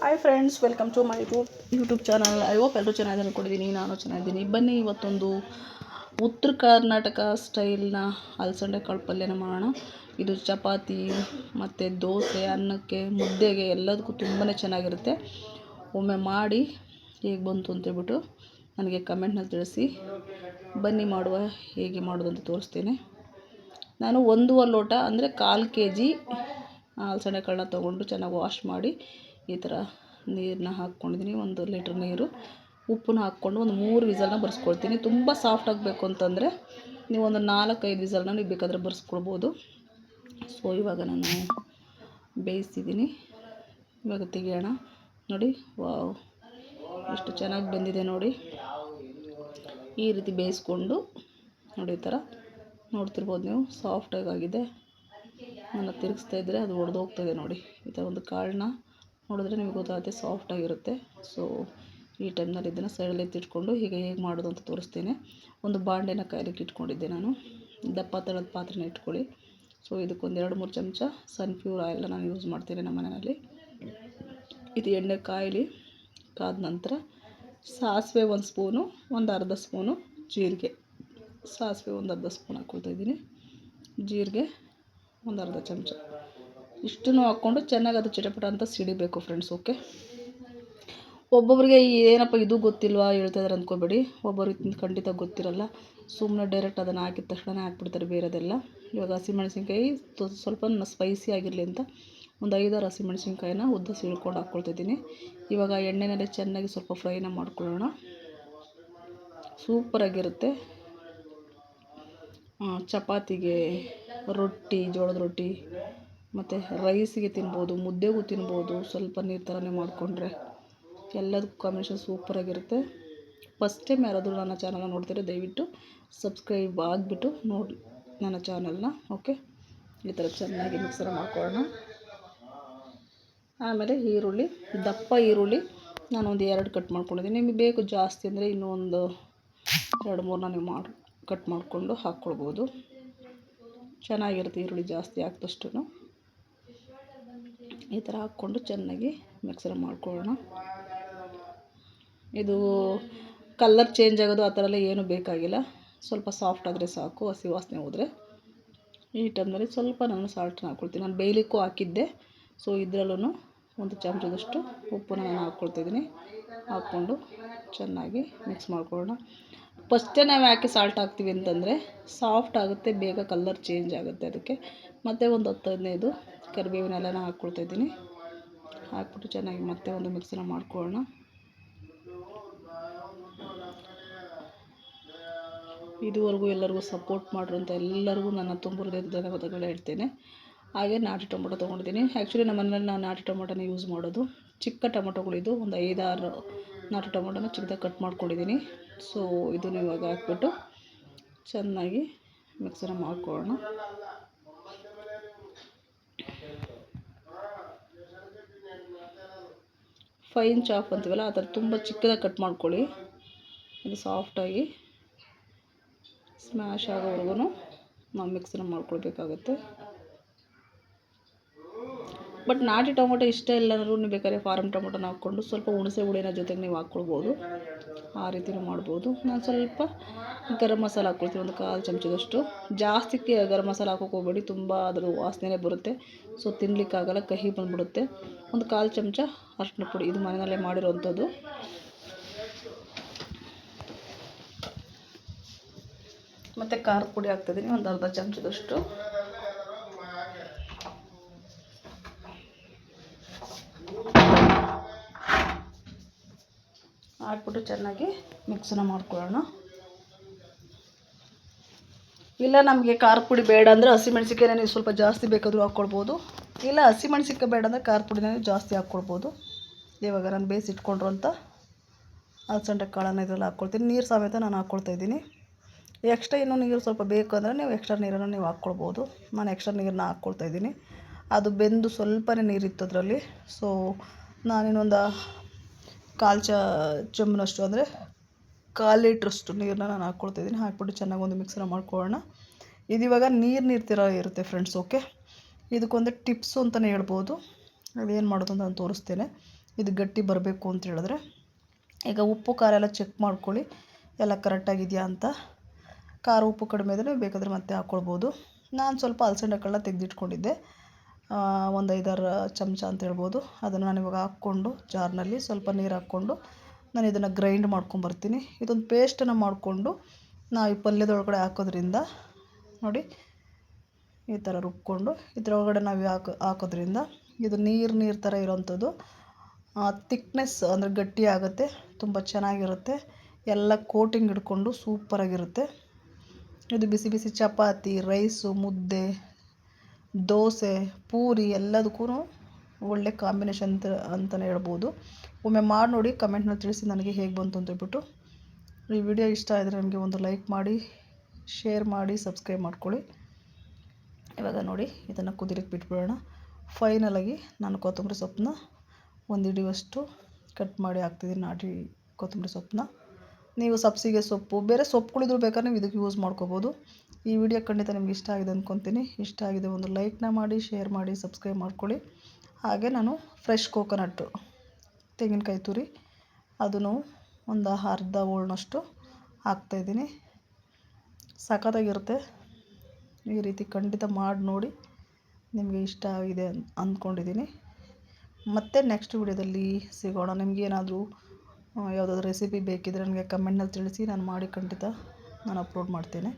Hi friends, welcome to my YouTube channel. I hope ಎಲ್ಲರೂ ಚೆನ್ನಾಗಿ ಅಂದ್ಕೊಂಡಿದ್ದೀನಿ. ನಾನು ಚೆನ್ನಾಗಿದ್ದೀನಿ. ಬನ್ನಿ, ಇವತ್ತೊಂದು ಉತ್ತರ ಕರ್ನಾಟಕ ಸ್ಟೈಲ್ನ ಅಲಸಂಡೆ ಕಾಳು ಪಲ್ಯನ ಮಾಡೋಣ. ಇದು ಚಪಾತಿ ಮತ್ತು ದೋಸೆ, ಅನ್ನಕ್ಕೆ, ಮುದ್ದೆಗೆ ಎಲ್ಲದಕ್ಕೂ ತುಂಬಾ ಚೆನ್ನಾಗಿರುತ್ತೆ. ಒಮ್ಮೆ ಮಾಡಿ ಹೇಗೆ ಬಂತು ಅಂತೇಳ್ಬಿಟ್ಟು ನನಗೆ ಕಮೆಂಟ್ನಲ್ಲಿ ತಿಳಿಸಿ. ಬನ್ನಿ ಮಾಡುವ, ಹೇಗೆ ಮಾಡೋದು ಅಂತ ತೋರಿಸ್ತೇನೆ. ನಾನು 1.5 ಲೋಟ ಅಂದರೆ 1/4 kg ಅಲಸಂಡೆ ಕಾಳನ್ನ ತೊಗೊಂಡು ಚೆನ್ನಾಗಿ ವಾಶ್ ಮಾಡಿ ಈ ಥರ ನೀರನ್ನ ಹಾಕ್ಕೊಂಡಿದ್ದೀನಿ. 1 ಲೀಟ್ರ್ ನೀರು, ಉಪ್ಪನ್ನ ಹಾಕ್ಕೊಂಡು ಒಂದು 3 ವಿಸಲ್ನ ಬರ್ಸ್ಕೊಳ್ತೀನಿ. ತುಂಬ ಸಾಫ್ಟ್ ಆಗಬೇಕು ಅಂತಂದರೆ ನೀವು ಒಂದು 4-5 ವಿಸಲ್ನ ನೀವು ಬೇಕಾದರೆ ಬರ್ಸ್ಕೊಳ್ಬೋದು. ಸೊ ಇವಾಗ ನಾನು ಬೇಯಿಸಿದ್ದೀನಿ. ಇವಾಗ ತೆಗಿಯೋಣ. ನೋಡಿ, ವಾವ್, ಎಷ್ಟು ಚೆನ್ನಾಗಿ ಬಂದಿದೆ ನೋಡಿ. ಈ ರೀತಿ ಬೇಯಿಸ್ಕೊಂಡು ನೋಡಿ, ಈ ಥರ ನೋಡ್ತಿರ್ಬೋದು ನೀವು, ಸಾಫ್ಟಾಗಿ ಆಗಿದೆ. ನಾನು ತಿರುಗಿಸ್ತಾ ಇದ್ದರೆ ಅದು ಒಡೆದೋಗ್ತಾಯಿದೆ ನೋಡಿ. ಈ ಥರ ಒಂದು ಕಾಳನ್ನ ನೋಡಿದ್ರೆ ನಿಮಗೆ ಗೊತ್ತಾಗುತ್ತೆ, ಸಾಫ್ಟಾಗಿರುತ್ತೆ. ಸೊ ಈ ಟೈಮ್ನಲ್ಲಿ ಇದನ್ನು ಸೈಡಲ್ಲಿ ಎತ್ತಿಟ್ಕೊಂಡು ಹೇಗೆ ಮಾಡೋದು ಅಂತ ತೋರಿಸ್ತೀನಿ. ಒಂದು ಬಾಂಡೆನ ಕಾಯಲಿಕ್ಕೆ ಇಟ್ಕೊಂಡಿದ್ದೆ ನಾನು. ದಪ್ಪ ತಳದ ಪಾತ್ರೆನ ಇಟ್ಕೊಳ್ಳಿ. ಸೊ ಇದಕ್ಕೊಂದು 2-3 ಚಮಚ ಸನ್ಫ್ಲವರ್ ಆಯಿಲ್ನ ನಾನು ಯೂಸ್ ಮಾಡ್ತೀನಿ ನಮ್ಮ ಮನೆಯಲ್ಲಿ. ಇದು ಎಣ್ಣೆ ಕಾಯಲಿ. ಕಾದ ನಂತರ ಸಾಸಿವೆ 1 ಸ್ಪೂನು, ಒಂದು ಅರ್ಧ ಸ್ಪೂನು ಜೀರಿಗೆ. ಸಾಸಿವೆ ಒಂದು ಅರ್ಧ ಸ್ಪೂನ್ ಹಾಕ್ಕೊಳ್ತಾಯಿದ್ದೀನಿ. ಜೀರಿಗೆ ಒಂದು ಅರ್ಧ ಚಮಚ. ಇಷ್ಟನ್ನು ಹಾಕ್ಕೊಂಡು ಚೆನ್ನಾಗಿ ಅದು ಚಿಟಪಟ ಅಂತ ಸಿಡಿಬೇಕು ಫ್ರೆಂಡ್ಸ್. ಓಕೆ, ಒಬ್ಬೊಬ್ಬರಿಗೆ ಏನಪ್ಪ ಇದು ಗೊತ್ತಿಲ್ವಾ ಹೇಳ್ತಾಯಿದ್ದಾರೆ ಅಂದ್ಕೋಬೇಡಿ. ಒಬ್ಬರಿಗೆ ಖಂಡಿತ ಗೊತ್ತಿರಲ್ಲ. ಸುಮ್ಮನೆ ಡೈರೆಕ್ಟ್ ಅದನ್ನು ಹಾಕಿದ ತಕ್ಷಣ ಹಾಕ್ಬಿಡ್ತಾರೆ ಬೇರೆದೆಲ್ಲ. ಇವಾಗ ಹಸಿಮೆಣಸಿನ್ಕಾಯಿ ಸ್ವಲ್ಪ ಸ್ಪೈಸಿ ಆಗಿರಲಿ ಅಂತ ಒಂದು 5-6 ಹಸಿಮೆಣಸಿನ್ಕಾಯಿನ ಉದ್ದ ಸೀಳ್ಕೊಂಡು ಹಾಕ್ಕೊಳ್ತಿದ್ದೀನಿ. ಇವಾಗ ಎಣ್ಣೆನಲ್ಲಿ ಚೆನ್ನಾಗಿ ಸ್ವಲ್ಪ ಫ್ರೈನ ಮಾಡ್ಕೊಳ್ಳೋಣ. ಸೂಪರಾಗಿರುತ್ತೆ. ಚಪಾತಿಗೆ, ರೊಟ್ಟಿ, ಜೋಳದ ರೊಟ್ಟಿ ಮತ್ತು ರೈಸಿಗೆ ತಿನ್ಬೋದು, ಮುದ್ದೆಗೂ ತಿನ್ಬೋದು. ಸ್ವಲ್ಪ ನೀರು ಥರನೇ ಮಾಡಿಕೊಂಡ್ರೆ ಎಲ್ಲದಕ್ಕೂ ಕಾಂಬಿನೇಷನ್ ಸೂಪರಾಗಿರುತ್ತೆ. ಫಸ್ಟ್ ಟೈಮ್ ಯಾರಾದರೂ ನನ್ನ ಚಾನಲ್ನ ನೋಡ್ತೀರಾ ದಯವಿಟ್ಟು ಸಬ್ಸ್ಕ್ರೈಬ್ ಆಗಿಬಿಟ್ಟು ನೋಡಿ ನನ್ನ ಚಾನಲ್ನ. ಓಕೆ, ಈ ಥರ ಚೆನ್ನಾಗಿ ಮಿಕ್ಸರ್ ಮಾಡ್ಕೊಳ್ಳೋಣ. ಆಮೇಲೆ ಈರುಳ್ಳಿ, ದಪ್ಪ ಈರುಳ್ಳಿ ನಾನೊಂದು 2 ಕಟ್ ಮಾಡ್ಕೊಂಡಿದ್ದೀನಿ. ನಿಮಗೆ ಬೇಕು ಜಾಸ್ತಿ ಅಂದರೆ ಇನ್ನೂ ಒಂದು 2-3 ನೀವು ಕಟ್ ಮಾಡಿಕೊಂಡು ಹಾಕ್ಕೊಳ್ಬೋದು. ಚೆನ್ನಾಗಿರುತ್ತೆ ಈರುಳ್ಳಿ ಜಾಸ್ತಿ ಹಾಕಿದಷ್ಟು. ಈ ಥರ ಹಾಕ್ಕೊಂಡು ಚೆನ್ನಾಗಿ ಮಿಕ್ಸರ್ ಮಾಡ್ಕೊಳ್ಳೋಣ. ಇದು ಕಲರ್ ಚೇಂಜ್ ಆಗೋದು ಆ ಥರ ಎಲ್ಲ ಏನೂ ಬೇಕಾಗಿಲ್ಲ. ಸ್ವಲ್ಪ ಸಾಫ್ಟ್ ಆದರೆ ಸಾಕು, ಹಸಿ ವಾಸನೆ ಹೋದರೆ. ಈ ಟೈಮ್ನಲ್ಲಿ ಸ್ವಲ್ಪ ನಾನು ಸಾಲ್ಟನ್ನ ಹಾಕ್ಕೊಳ್ತೀನಿ. ನಾನು ಬೇಯಲಿಕ್ಕೂ ಹಾಕಿದ್ದೆ. ಸೊ ಇದರಲ್ಲೂ 1 ಚಮಚದಷ್ಟು ಉಪ್ಪನ್ನ ನಾನು ಹಾಕ್ಕೊಳ್ತಿದ್ದೀನಿ. ಹಾಕ್ಕೊಂಡು ಚೆನ್ನಾಗಿ ಮಿಕ್ಸ್ ಮಾಡ್ಕೊಳ್ಳೋಣ. ಫಸ್ಟೇ ನಾವು ಯಾಕೆ ಸಾಲ್ಟ್ ಹಾಕ್ತೀವಿ ಅಂತಂದರೆ ಸಾಫ್ಟ್ ಆಗುತ್ತೆ, ಬೇಗ ಕಲರ್ ಚೇಂಜ್ ಆಗುತ್ತೆ ಅದಕ್ಕೆ. ಮತ್ತು ಒಂದು 10-15 ಕರಿಬೇವಿನ ಎಲೆನ ಹಾಕ್ಕೊಳ್ತಾಯಿದ್ದೀನಿ. ಹಾಕ್ಬಿಟ್ಟು ಚೆನ್ನಾಗಿ ಮತ್ತೆ ಒಂದು ಮಿಕ್ಸನ್ನ ಮಾಡ್ಕೊಳ್ಳೋಣ. ಇದುವರೆಗೂ ಎಲ್ಲರಿಗೂ ಸಪೋರ್ಟ್ ಮಾಡಿರೋಂಥ ಎಲ್ಲರಿಗೂ ನನ್ನ ತುಂಬ ಹೃದಯದ ಧನ್ಯವಾದಗಳು ಹೇಳ್ತೇನೆ. ಹಾಗೆ ನಾಟಿ ಟೊಮೊಟೊ ತೊಗೊಂಡಿದ್ದೀನಿ. ಆ್ಯಕ್ಚುಲಿ ನಮ್ಮ ಮನೇಲಿ ನಾನು ನಾಟಿ ಟೊಮೊಟೊನ ಯೂಸ್ ಮಾಡೋದು. ಚಿಕ್ಕ ಟೊಮೊಟೊಗಳಿದು ಒಂದು 5-6 ನಾಟಿ ಟೊಮೊಟೊನ ಚಿಕ್ಕದಾಗಿ ಕಟ್ ಮಾಡ್ಕೊಂಡಿದ್ದೀನಿ. ಸೊ ಇದನ್ನು ಇವಾಗ ಹಾಕ್ಬಿಟ್ಟು ಚೆನ್ನಾಗಿ ಮಿಕ್ಸನ್ನ ಮಾಡ್ಕೊಳ್ಳೋಣ. ಫೈನ್ ಚಾಪ್ ಅಂತೀವಲ್ಲ ಆ ಥರ ತುಂಬ ಚಿಕ್ಕದಾಗಿ ಕಟ್ ಮಾಡ್ಕೊಳ್ಳಿ. ಇದು ಸಾಫ್ಟಾಗಿ ಸ್ಮ್ಯಾಶ್ ಆಗೋವರೆಗೂ ನಾವು ಮಿಕ್ಸನ್ನ ಮಾಡ್ಕೊಳ್ಬೇಕಾಗುತ್ತೆ. ಬಟ್ ನಾಟಿ ಟೊಮೊಟೊ ಇಷ್ಟ ಇಲ್ಲ ಅಂದರೂ ನೀವು ಬೇಕಾದ್ರೆ ಫಾರಮ್ ಟೊಮೊಟೊನ ಹಾಕ್ಕೊಂಡು ಸ್ವಲ್ಪ ಹುಣಸೆ ಹುಳಿನ ಜೊತೆಗೆ ನೀವು ಹಾಕ್ಕೊಳ್ಬೋದು. ಆ ರೀತಿಯೂ ಮಾಡ್ಬೋದು. ನಾನು ಸ್ವಲ್ಪ ಗರಂ ಮಸಾಲ ಹಾಕ್ಕೊಳ್ತೀನಿ, ಒಂದು 1/4 ಚಮಚದಷ್ಟು. ಜಾಸ್ತಿ ಗರಂ ಮಸಾಲ ಹಾಕೋಕೆ ಹೋಗಬೇಡಿ, ತುಂಬ ಅದ್ರ ವಾಸನೆ ಬರುತ್ತೆ. ಸೊ ತಿನ್ನಲಿಕ್ಕಾಗಲ್ಲ, ಕಹಿ ಬಂದುಬಿಡುತ್ತೆ. ಒಂದು 1/4 ಚಮಚ ಅರಿಶಿನ ಪುಡಿ, ಇದು ಮನೆಯಲ್ಲೇ ಮಾಡಿರೋವಂಥದ್ದು. ಮತ್ತು ಖಾರದ ಪುಡಿ ಹಾಕ್ತಿದ್ದೀನಿ, ಒಂದು ಅರ್ಧ ಚಮಚದಷ್ಟು. ಹಾಕ್ಬಿಟ್ಟು ಚೆನ್ನಾಗಿ ಮಿಕ್ಸನ್ನ ಮಾಡ್ಕೊಳ್ಳೋಣ. ಇಲ್ಲ ನಮಗೆ ಖಾರದ ಪುಡಿ ಬೇಡ ಅಂದರೆ ಹಸಿಮೆಣ್ಸಿಕಾಯಿನ ನೀವು ಸ್ವಲ್ಪ ಜಾಸ್ತಿ ಬೇಕಾದರೂ ಹಾಕ್ಕೊಳ್ಬೋದು. ಇಲ್ಲ ಹಸಿಮೆಣ್ಸಿಕಾಯಿ ಬೇಡ ಅಂದರೆ ಖಾರದ ಪುಡಿನ ಜಾಸ್ತಿ ಹಾಕ್ಕೊಳ್ಬೋದು. ಇವಾಗ ನಾನು ಬೇಯಿಸಿಟ್ಕೊಂಡಿರೋಂಥ ಅಲಸಂಡೆ ಕಾಳನ್ನು ಇದರಲ್ಲಿ ಹಾಕ್ಕೊಳ್ತೀನಿ. ನೀರು ಸಮೇತ ನಾನು ಹಾಕ್ಕೊಳ್ತಾಯಿದ್ದೀನಿ. ಎಕ್ಸ್ಟ್ರಾ ಇನ್ನೂ ನೀರು ಸ್ವಲ್ಪ ಬೇಕು ಅಂದರೆ ನೀವು ಎಕ್ಸ್ಟ್ರಾ ನೀರನ್ನು ನೀವು ಹಾಕ್ಕೊಳ್ಬೋದು. ನಾನು ಎಕ್ಸ್ಟ್ರಾ ನೀರನ್ನ ಹಾಕ್ಕೊಳ್ತಾಯಿದ್ದೀನಿ. ಅದು ಬೆಂದು ಸ್ವಲ್ಪನೇ ನೀರಿತ್ತು ಅದರಲ್ಲಿ. ಸೊ ನಾನಿನ್ನೊಂದು 1/4 ಚಮಚನಷ್ಟು ಅಂದರೆ 1/4 ಲೀಟ್ರಷ್ಟು ನೀರನ್ನ ನಾನು ಹಾಕ್ಕೊಳ್ತಾಯಿದ್ದೀನಿ. ಹಾಕ್ಬಿಟ್ಟು ಚೆನ್ನಾಗಿ ಒಂದು ಮಿಕ್ಸನ್ನ ಮಾಡ್ಕೊಳ್ಳೋಣ. ಇದು ಇವಾಗ ನೀರು ಥರ ಇರುತ್ತೆ ಫ್ರೆಂಡ್ಸ್. ಓಕೆ, ಇದಕ್ಕೊಂದು ಟಿಪ್ಸು ಅಂತಲೇ ಹೇಳ್ಬೋದು. ಅದೇನು ಮಾಡೋದು ಅಂತ ನಾನು ತೋರಿಸ್ತೇನೆ. ಇದು ಗಟ್ಟಿ ಬರಬೇಕು ಅಂತ ಹೇಳಿದ್ರೆ ಈಗ ಉಪ್ಪು ಖಾರ ಎಲ್ಲ ಚೆಕ್ ಮಾಡ್ಕೊಳ್ಳಿ, ಎಲ್ಲ ಕರೆಕ್ಟಾಗಿದೆಯಾ ಅಂತ. ಖಾರ ಉಪ್ಪು ಕಡಿಮೆ ಇದ್ದರೆ ಬೇಕಾದರೆ ಮತ್ತೆ ಹಾಕ್ಕೊಳ್ಬೋದು. ನಾನು ಸ್ವಲ್ಪ ಅಲಸಂದೆ ಕಾಳನ್ನ ತೆಗೆದಿಟ್ಕೊಂಡಿದ್ದೆ, ಒಂದು 5-6 ಚಮಚ ಅಂತ ಹೇಳ್ಬೋದು. ಅದನ್ನು ನಾನು ಇವಾಗ ಹಾಕ್ಕೊಂಡು ಜಾರ್ನಲ್ಲಿ ಸ್ವಲ್ಪ ನೀರು ಹಾಕ್ಕೊಂಡು ನಾನು ಇದನ್ನು ಗ್ರೈಂಡ್ ಮಾಡ್ಕೊಂಬರ್ತೀನಿ. ಇದೊಂದು ಪೇಸ್ಟನ್ನು ಮಾಡಿಕೊಂಡು ನಾವು ಈ ಪಲ್ಯದೊಳಗಡೆ ಹಾಕೋದ್ರಿಂದ ನೋಡಿ ಈ ಥರ ರುಬ್ಕೊಂಡು ಇದರೊಳಗಡೆ ನಾವು ಹಾಕೋದ್ರಿಂದ ಇದು ನೀರು ಥರ ಇರೋವಂಥದ್ದು ತಿಕ್ನೆಸ್ ಅಂದರೆ ಗಟ್ಟಿ ಆಗುತ್ತೆ, ತುಂಬ ಚೆನ್ನಾಗಿರುತ್ತೆ, ಎಲ್ಲ ಕೋಟಿಂಗ್ ಹಿಡ್ಕೊಂಡು ಸೂಪರಾಗಿರುತ್ತೆ. ಇದು ಬಿಸಿ ಬಿಸಿ ಚಪಾತಿ, ರೈಸು, ಮುದ್ದೆ, ದೋಸೆ, ಪೂರಿ ಎಲ್ಲದಕ್ಕೂ ಒಳ್ಳೆ ಕಾಂಬಿನೇಷನ್ ಅಂತಲೇ ಹೇಳ್ಬೋದು. ಒಮ್ಮೆ ಮಾಡಿ ನೋಡಿ, ಕಮೆಂಟ್ನಲ್ಲಿ ತಿಳಿಸಿ ನನಗೆ ಹೇಗೆ ಬಂತು ಅಂತ ಹೇಳ್ಬಿಟ್ಟು. ಈ ವಿಡಿಯೋ ಇಷ್ಟ ಆದರೆ ನನಗೆ ಒಂದು ಲೈಕ್ ಮಾಡಿ, ಶೇರ್ ಮಾಡಿ, ಸಬ್ಸ್ಕ್ರೈಬ್ ಮಾಡ್ಕೊಳ್ಳಿ. ಇವಾಗ ನೋಡಿ ಇದನ್ನು ಕುದಿಲಿಕ್ಕೆ ಬಿಟ್ಬಿಡೋಣ. ಫೈನಲಾಗಿ ನಾನು ಕೊತ್ತಂಬರಿ ಸೊಪ್ಪನ್ನ ಒಂದು ಹಿಡಿಯುವಷ್ಟು ಕಟ್ ಮಾಡಿ ಹಾಕ್ತಿದ್ದೀನಿ, ನಾಟಿ ಕೊತ್ತಂಬರಿ ಸೊಪ್ಪನ್ನ. ನೀವು ಸಬ್ಸಿಗೆ ಸೊಪ್ಪು ಬೇರೆ ಸೊಪ್ಪುಗಳಿದ್ರು ಬೇಕಾದ್ರೆ ನೀವು ಇದಕ್ಕೆ ಯೂಸ್ ಮಾಡ್ಕೋಬೋದು. ಈ ವಿಡಿಯೋ ಖಂಡಿತ ನಿಮ್ಗೆ ಇಷ್ಟ ಆಗಿದೆ ಅಂದ್ಕೊತೀನಿ. ಇಷ್ಟ ಆಗಿದೆ ಒಂದು ಲೈಕ್ನ ಮಾಡಿ, ಶೇರ್ ಮಾಡಿ, ಸಬ್ಸ್ಕ್ರೈಬ್ ಮಾಡ್ಕೊಳ್ಳಿ. ಹಾಗೆ ನಾನು ಫ್ರೆಶ್ ಕೋಕೋನಟ್ಟು ತೆಂಗಿನಕಾಯಿ ತುರಿ ಅದನ್ನು ಒಂದು ಅರ್ಧ ಹೋಳನಷ್ಟು ಹಾಕ್ತಾಯಿದ್ದೀನಿ. ಸಖತ್ತಾಗಿರುತ್ತೆ. ಈ ರೀತಿ ಖಂಡಿತ ಮಾಡಿ ನೋಡಿ, ನಿಮಗೆ ಇಷ್ಟ ಆಗಿದೆ ಅಂದ್ಕೊಂಡಿದ್ದೀನಿ. ಮತ್ತು ನೆಕ್ಸ್ಟ್ ವಿಡಿಯೋದಲ್ಲಿ ಸಿಗೋಣ. ನಿಮಗೇನಾದರೂ ಯಾವುದಾದ್ರೂ ರೆಸಿಪಿ ಬೇಕಿದ್ದರೆ ನನಗೆ ಕಮೆಂಟ್ನಲ್ಲಿ ತಿಳಿಸಿ, ನಾನು ಮಾಡಿ ಖಂಡಿತ ನಾನು ಅಪ್ಲೋಡ್ ಮಾಡ್ತೇನೆ.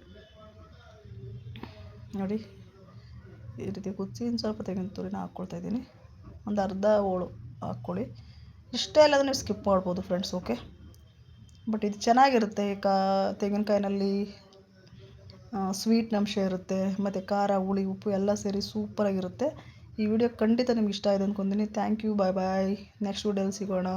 ನೋಡಿ ಈ ರೀತಿ ಕುದಿಸಿ ಇನ್ನು ಸ್ವಲ್ಪ ತೆಂಗಿನ ತುರಿನ ಹಾಕ್ಕೊಳ್ತಾಯಿದ್ದೀನಿ. ಒಂದು ಅರ್ಧ ಹೋಳು ಹಾಕ್ಕೊಳ್ಳಿ. ಇಷ್ಟೇ ಇಲ್ಲಾಂದರೆ ನೀವು ಸ್ಕಿಪ್ ಮಾಡ್ಬೋದು ಫ್ರೆಂಡ್ಸ್, ಓಕೆ. ಬಟ್ ಇದು ಚೆನ್ನಾಗಿರುತ್ತೆ. ತೆಂಗಿನಕಾಯಿನಲ್ಲಿ ಸ್ವೀಟ್ ಅಂಶ ಇರುತ್ತೆ, ಮತ್ತು ಖಾರ, ಹುಳಿ, ಉಪ್ಪು ಎಲ್ಲ ಸೇರಿ ಸೂಪರಾಗಿರುತ್ತೆ. ಈ ವಿಡಿಯೋ ಖಂಡಿತ ನಿಮ್ಗೆ ಇಷ್ಟ ಆಗಿದೆ ಅಂದ್ಕೊತೀನಿ. Thank you, bye bye. Next ವಿಡಿಯೋದಲ್ಲಿ ಸಿಗೋಣ.